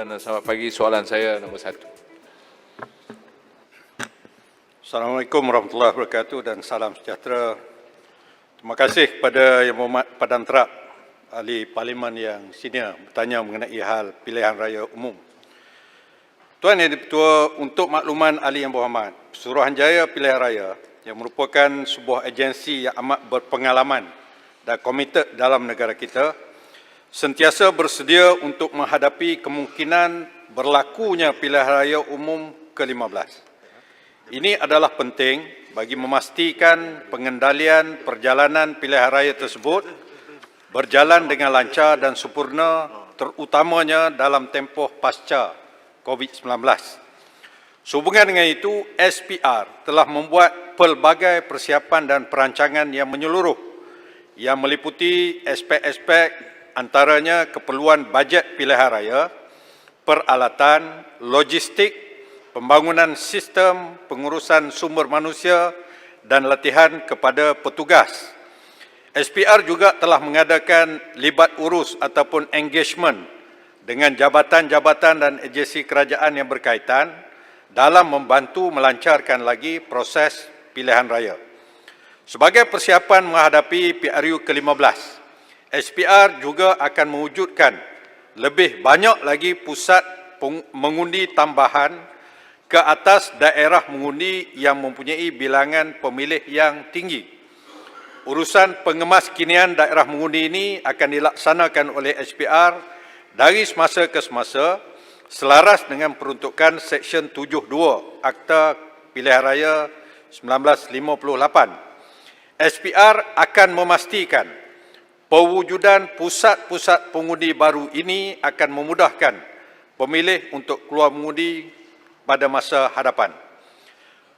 dan selamat pagi. Soalan saya nombor 1. Assalamualaikum warahmatullahi wabarakatuh dan salam sejahtera. Terima kasih kepada Yang Berhormat Padan Terap, Ahli Parlimen yang senior bertanya mengenai hal pilihan raya umum. Tuan Yang Dipertua, untuk makluman Ahli Yang Berhormat, Suruhanjaya Pilihan Raya yang merupakan sebuah agensi yang amat berpengalaman dan komited dalam negara kita, sentiasa bersedia untuk menghadapi kemungkinan berlakunya pilihan raya umum ke-15. Ini adalah penting bagi memastikan pengendalian perjalanan pilihan raya tersebut berjalan dengan lancar dan sempurna, terutamanya dalam tempoh pasca COVID-19. Sehubungan dengan itu, SPR telah membuat pelbagai persiapan dan perancangan yang menyeluruh yang meliputi aspek-aspek antaranya keperluan bajet pilihan raya, peralatan, logistik, pembangunan sistem, pengurusan sumber manusia dan latihan kepada petugas. SPR juga telah mengadakan libat urus ataupun engagement dengan jabatan-jabatan dan agensi kerajaan yang berkaitan dalam membantu melancarkan lagi proses pilihan raya. Sebagai persiapan menghadapi PRU ke-15, SPR juga akan mewujudkan lebih banyak lagi pusat mengundi tambahan ke atas daerah mengundi yang mempunyai bilangan pemilih yang tinggi. Urusan pengemaskinian daerah mengundi ini akan dilaksanakan oleh SPR dari semasa ke semasa selaras dengan peruntukan Seksyen 72 Akta Pilihan Raya 1958. SPR akan memastikan pewujudan pusat-pusat pengundi baru ini akan memudahkan pemilih untuk keluar mengundi pada masa hadapan.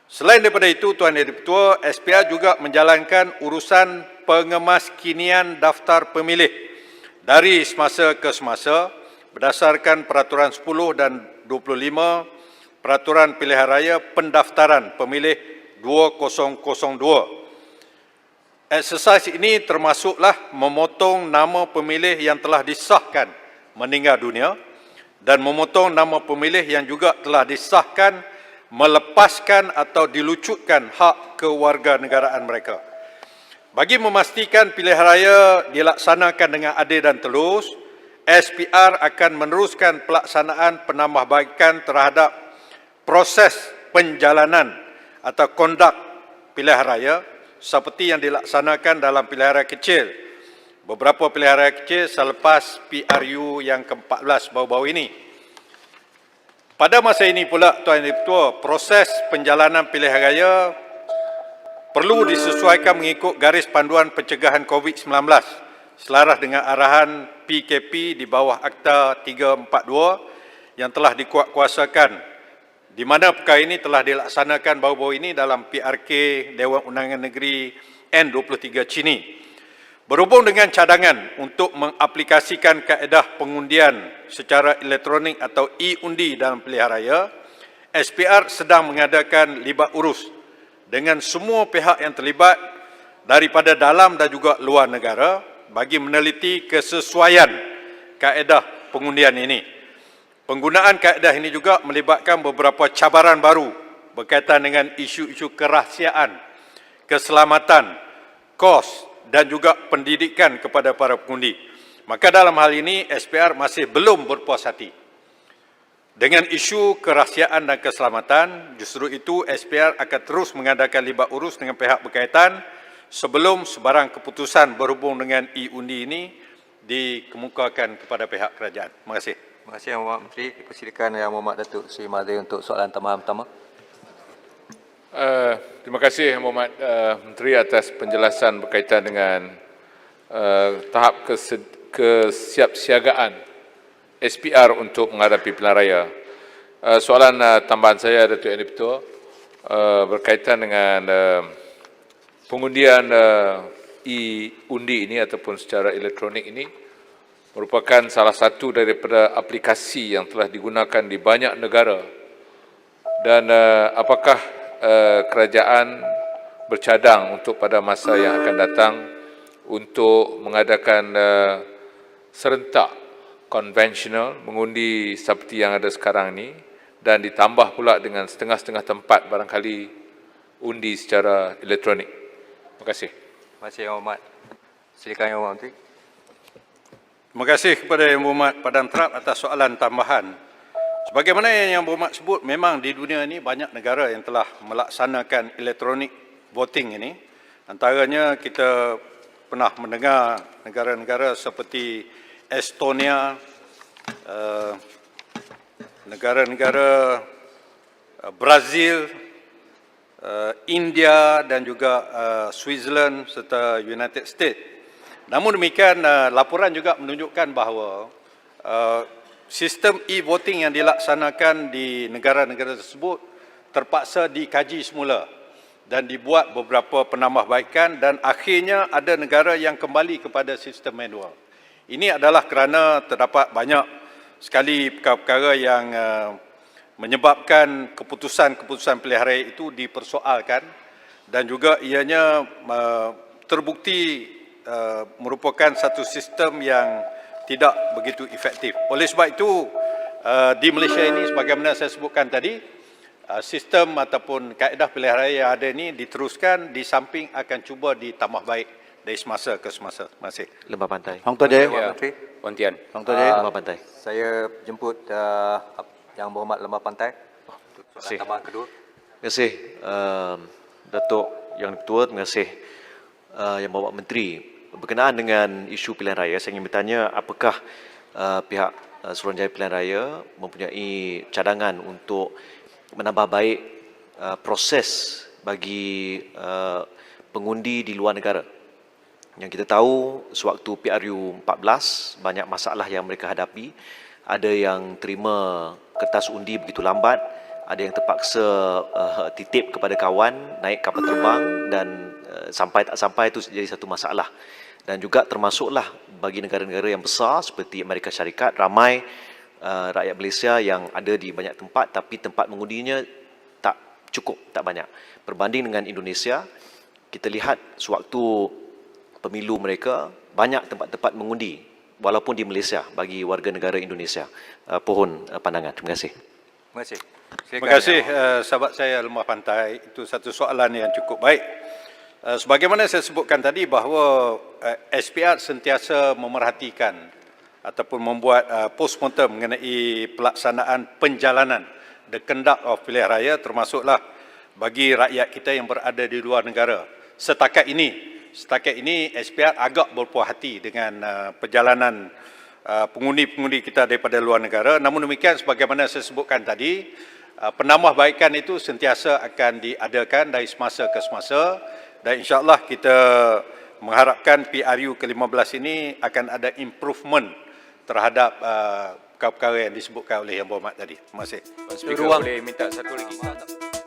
Selain daripada itu, Tuan Yang Dipertua, SPR juga menjalankan urusan pengemaskinian daftar pemilih dari semasa ke semasa berdasarkan Peraturan 10 dan 25 Peraturan Pilihan Raya Pendaftaran Pemilih 2002. Eksersis ini termasuklah memotong nama pemilih yang telah disahkan meninggal dunia dan memotong nama pemilih yang juga telah disahkan melepaskan atau dilucutkan hak kewarganegaraan mereka. Bagi memastikan pilihan raya dilaksanakan dengan adil dan telus, SPR akan meneruskan pelaksanaan penambahbaikan terhadap proses penjalanan atau kondak pilihan raya seperti yang dilaksanakan dalam pilihan raya kecil. Beberapa pilihan raya kecil selepas PRU yang ke-14 baru-baru ini. Pada masa ini pula, Tuan Yang Dipertua, proses penjalanan pilihan raya perlu disesuaikan mengikut garis panduan pencegahan COVID-19 selaras dengan arahan PKP di bawah Akta 342 yang telah dikuatkuasakan, di mana perkara ini telah dilaksanakan baru-baru ini dalam PRK Dewan Undangan Negeri N23 Cini. Berhubung dengan cadangan untuk mengaplikasikan kaedah pengundian secara elektronik atau e-undi dalam pilihan raya, SPR sedang mengadakan libat urus dengan semua pihak yang terlibat daripada dalam dan juga luar negara bagi meneliti kesesuaian kaedah pengundian ini. Penggunaan kaedah ini juga melibatkan beberapa cabaran baru berkaitan dengan isu-isu kerahsiaan, keselamatan, kos dan juga pendidikan kepada para pengundi. Maka dalam hal ini SPR masih belum berpuas hati dengan isu kerahsiaan dan keselamatan. Justru itu SPR akan terus mengadakan libat urus dengan pihak berkaitan sebelum sebarang keputusan berhubung dengan e-undi ini dikemukakan kepada pihak kerajaan. Terima kasih. Terima kasih Yang Berhormat Menteri. Dipersilakan Yang Berhormat Datuk Seri Mahathir untuk soalan tambahan pertama. Terima kasih Yang Berhormat Menteri atas penjelasan berkaitan dengan tahap kesiapsiagaan SPR untuk menghadapi pilihan raya. Soalan tambahan saya, Datuk Yang Dipertua, berkaitan dengan pengundian e-undi ini ataupun secara elektronik ini merupakan salah satu daripada aplikasi yang telah digunakan di banyak negara. Dan apakah kerajaan bercadang untuk pada masa yang akan datang untuk mengadakan serentak konvensional, mengundi seperti yang ada sekarang ini, dan ditambah pula dengan setengah-setengah tempat barangkali undi secara elektronik. Terima kasih. Terima kasih Yang Berhormat. Silakan Yang Berhormat Menteri. Terima kasih kepada Yang Berhormat Padang Terap atas soalan tambahan. Sebagaimana yang Berhormat sebut, memang di dunia ini banyak negara yang telah melaksanakan elektronik voting ini. Antaranya kita pernah mendengar negara-negara seperti Estonia, negara-negara Brazil, India dan juga Switzerland serta United States. Namun demikian, laporan juga menunjukkan bahawa sistem e-voting yang dilaksanakan di negara-negara tersebut terpaksa dikaji semula dan dibuat beberapa penambahbaikan dan akhirnya ada negara yang kembali kepada sistem manual. Ini adalah kerana terdapat banyak sekali perkara-perkara yang menyebabkan keputusan-keputusan pilihan raya itu dipersoalkan dan juga ianya terbukti merupakan satu sistem yang tidak begitu efektif. Oleh sebab itu, di Malaysia ini sebagaimana saya sebutkan tadi, sistem ataupun kaedah pilihan raya yang ada ini diteruskan di samping akan cuba ditambah baik dari semasa ke semasa. Terima kasih. Lembah Pantai. Hang Tuah Jaya. Ya. Menteri. Pontian. Hang Tuah Jaya, Lembah Pantai. Saya jemput Yang Berhormat Lembah Pantai. Soalan tambahan kedua. Terima kasih Datuk Yang Ketua, terima kasih Yang Berhormat Menteri. Berkenaan dengan isu pilihan raya, saya ingin bertanya apakah pihak Suruhanjaya Pilihan Raya mempunyai cadangan untuk menambah baik proses bagi pengundi di luar negara. Yang kita tahu, sewaktu PRU 14, banyak masalah yang mereka hadapi. Ada yang terima kertas undi begitu lambat, ada yang terpaksa titip kepada kawan, naik kapal terbang dan sampai tak sampai itu jadi satu masalah. Dan juga termasuklah bagi negara-negara yang besar seperti Amerika Syarikat, ramai rakyat Malaysia yang ada di banyak tempat tapi tempat mengundinya tak cukup, tak banyak. Berbanding dengan Indonesia, kita lihat sewaktu pemilu mereka, banyak tempat-tempat mengundi walaupun di Malaysia bagi warga negara Indonesia. Pohon pandangan. Terima kasih. Terima kasih. Terima kasih sahabat saya Lembah Pantai. Itu satu soalan yang cukup baik. Sebagaimana saya sebutkan tadi bahawa SPR sentiasa memerhatikan ataupun membuat postmortem mengenai pelaksanaan penjalanan the conduct of pilihan raya termasuklah bagi rakyat kita yang berada di luar negara. Setakat ini SPR agak berpuas hati dengan perjalanan pengundi-pengundi kita daripada luar negara. Namun demikian, sebagaimana saya sebutkan tadi, penambahbaikan itu sentiasa akan diadakan dari semasa ke semasa dan insya-Allah kita mengharapkan PRU ke-15 ini akan ada improvement terhadap perkara-perkara yang disebutkan oleh Yang Berhormat tadi. Terima kasih. Speaker boleh minta satu lagi.